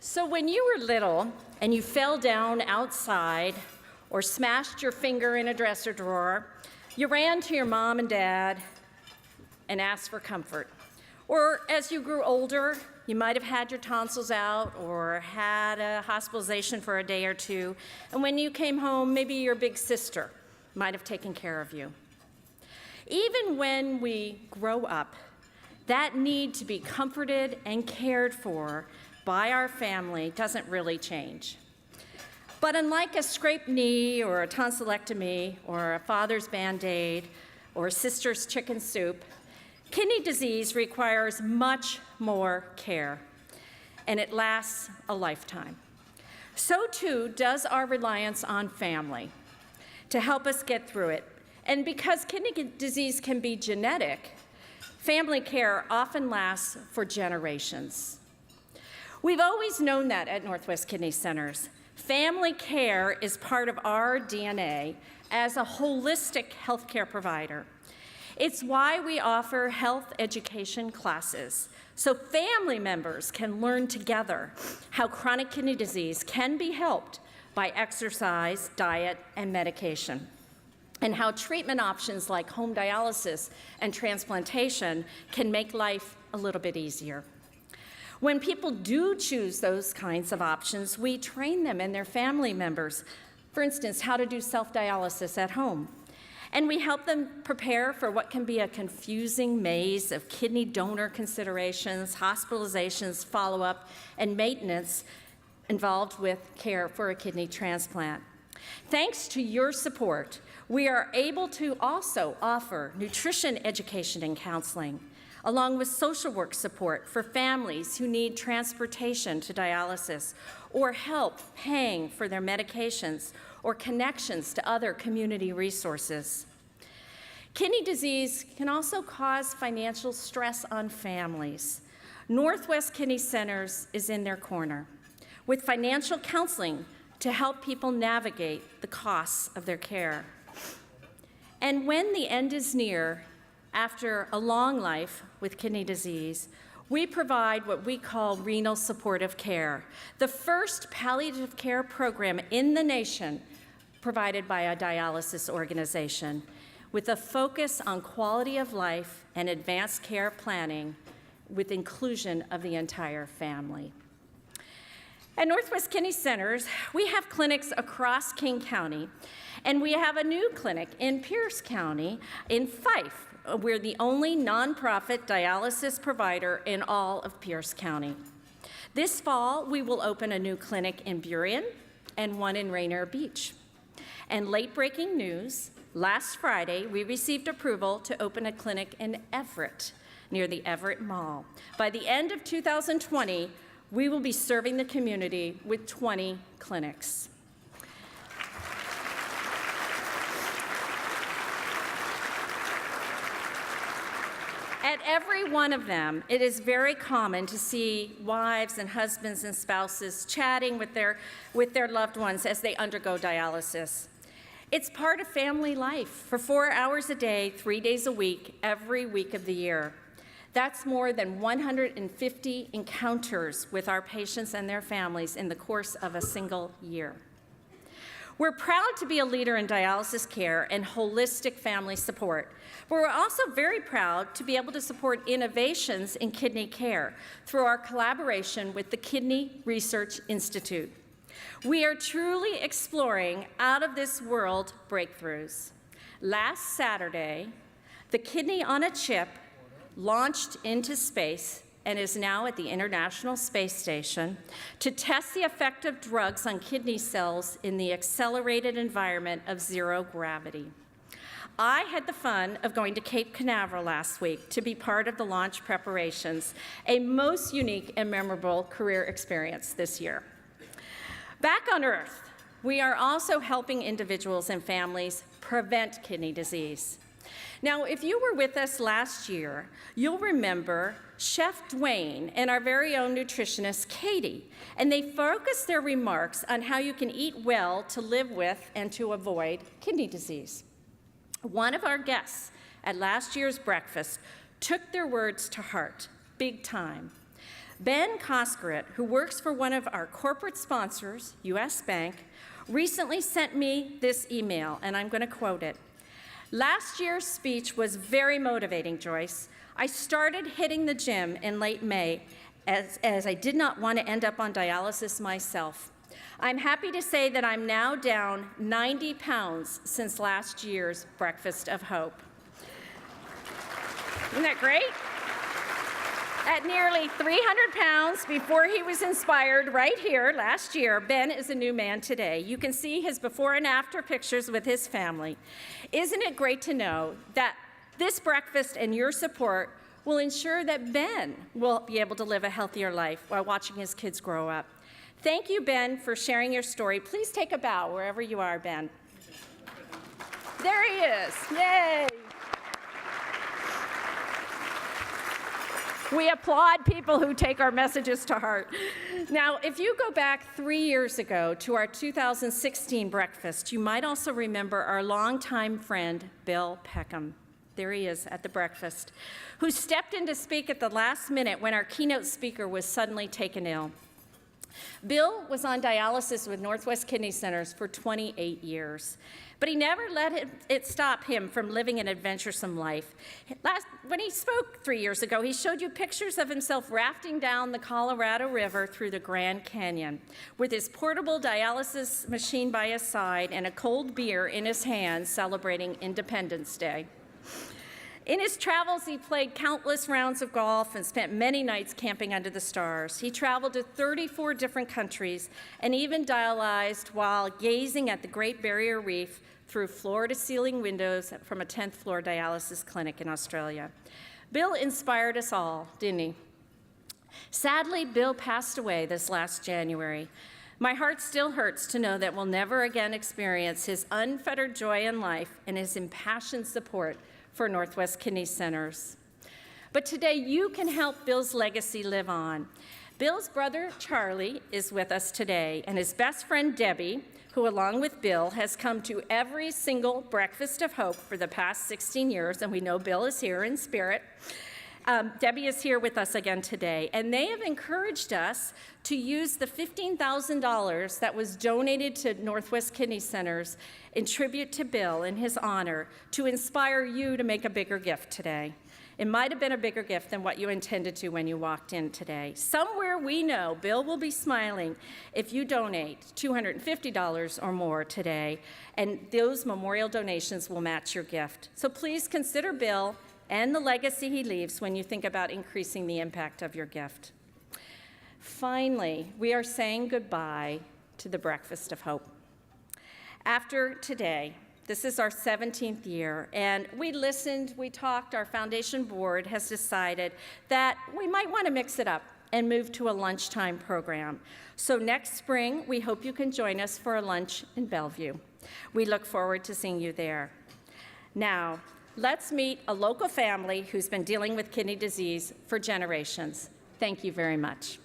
So when you were little and you fell down outside or smashed your finger in a dresser drawer, you ran to your mom and dad and asked for comfort. Or as you grew older, you might have had your tonsils out or had a hospitalization for a day or two, and when you came home, maybe your big sister might have taken care of you. Even when we grow up, that need to be comforted and cared for by our family doesn't really change. But unlike a scraped knee or a tonsillectomy or a father's Band-Aid or a sister's chicken soup, kidney disease requires much more care, and it lasts a lifetime. So too does our reliance on family to help us get through it. And because kidney disease can be genetic, family care often lasts for generations. We've always known that at Northwest Kidney Centers. Family care is part of our DNA as a holistic healthcare provider. It's why we offer health education classes, so family members can learn together how chronic kidney disease can be helped by exercise, diet, and medication, and how treatment options like home dialysis and transplantation can make life a little bit easier. When people do choose those kinds of options, we train them and their family members, for instance, how to do self-dialysis at home. And we help them prepare for what can be a confusing maze of kidney donor considerations, hospitalizations, follow-up, and maintenance involved with care for a kidney transplant. Thanks to your support, we are able to also offer nutrition education and counseling, along with social work support for families who need transportation to dialysis, or help paying for their medications, or connections to other community resources. Kidney disease can also cause financial stress on families. Northwest Kidney Centers is in their corner with financial counseling to help people navigate the costs of their care. And when the end is near, after a long life with kidney disease, we provide what we call renal supportive care, the first palliative care program in the nation provided by a dialysis organization, with a focus on quality of life and advanced care planning with inclusion of the entire family. At Northwest Kidney Centers, we have clinics across King County, and we have a new clinic in Pierce County in Fife. We're the only nonprofit dialysis provider in all of Pierce County. This fall, we will open a new clinic in Burien and one in Rainier Beach. And late-breaking news, last Friday, we received approval to open a clinic in Everett, near the Everett Mall. By the end of 2020, we will be serving the community with 20 clinics. At every one of them, it is very common to see wives and husbands and spouses chatting with their loved ones as they undergo dialysis. It's part of family life for 4 hours a day, 3 days a week, every week of the year. That's more than 150 encounters with our patients and their families in the course of a single year. We're proud to be a leader in dialysis care and holistic family support, but we're also very proud to be able to support innovations in kidney care through our collaboration with the Kidney Research Institute. We are truly exploring out-of-this-world breakthroughs. Last Saturday, the kidney on a chip launched into space and is now at the International Space Station to test the effect of drugs on kidney cells in the accelerated environment of zero gravity. I had the fun of going to Cape Canaveral last week to be part of the launch preparations, a most unique and memorable career experience this year. Back on Earth, we are also helping individuals and families prevent kidney disease. Now, if you were with us last year, you'll remember Chef Dwayne and our very own nutritionist, Katie, and they focused their remarks on how you can eat well to live with and to avoid kidney disease. One of our guests at last year's breakfast took their words to heart, big time. Ben Koskeret, who works for one of our corporate sponsors, U.S. Bank, recently sent me this email, and I'm going to quote it. "Last year's speech was very motivating, Joyce. I started hitting the gym in late May as I did not want to end up on dialysis myself. I'm happy to say that I'm now down 90 pounds since last year's Breakfast of Hope." Isn't that great? At nearly 300 pounds before he was inspired right here last year, Ben is a new man today. You can see his before and after pictures with his family. Isn't it great to know that this breakfast and your support will ensure that Ben will be able to live a healthier life while watching his kids grow up? Thank you, Ben, for sharing your story. Please take a bow wherever you are, Ben. There he is. Yay! We applaud people who take our messages to heart. Now, if you go back 3 years ago to our 2016 breakfast, you might also remember our longtime friend, Bill Peckham. There he is at the breakfast, who stepped in to speak at the last minute when our keynote speaker was suddenly taken ill. Bill was on dialysis with Northwest Kidney Centers for 28 years, but he never let it stop him from living an adventuresome life. When he spoke 3 years ago, he showed you pictures of himself rafting down the Colorado River through the Grand Canyon with his portable dialysis machine by his side and a cold beer in his hand celebrating Independence Day. In his travels, he played countless rounds of golf and spent many nights camping under the stars. He traveled to 34 different countries and even dialyzed while gazing at the Great Barrier Reef through floor-to-ceiling windows from a 10th floor dialysis clinic in Australia. Bill inspired us all, didn't he? Sadly, Bill passed away this last January. My heart still hurts to know that we'll never again experience his unfettered joy in life and his impassioned support for Northwest Kidney Centers. But today you can help Bill's legacy live on. Bill's brother Charlie is with us today, and his best friend Debbie, who along with Bill has come to every single Breakfast of Hope for the past 16 years, and we know Bill is here in spirit. Debbie is here with us again today, and they have encouraged us to use the $15,000 that was donated to Northwest Kidney Centers in tribute to Bill in his honor to inspire you to make a bigger gift today. It might have been a bigger gift than what you intended to when you walked in today. Somewhere we know Bill will be smiling if you donate $250 or more today, and those memorial donations will match your gift. So please consider Bill and the legacy he leaves when you think about increasing the impact of your gift. Finally, we are saying goodbye to the Breakfast of Hope. After today, this is our 17th year, and we listened, we talked, our foundation board has decided that we might want to mix it up and move to a lunchtime program. So next spring, we hope you can join us for a lunch in Bellevue. We look forward to seeing you there. Now, let's meet a local family who's been dealing with kidney disease for generations. Thank you very much.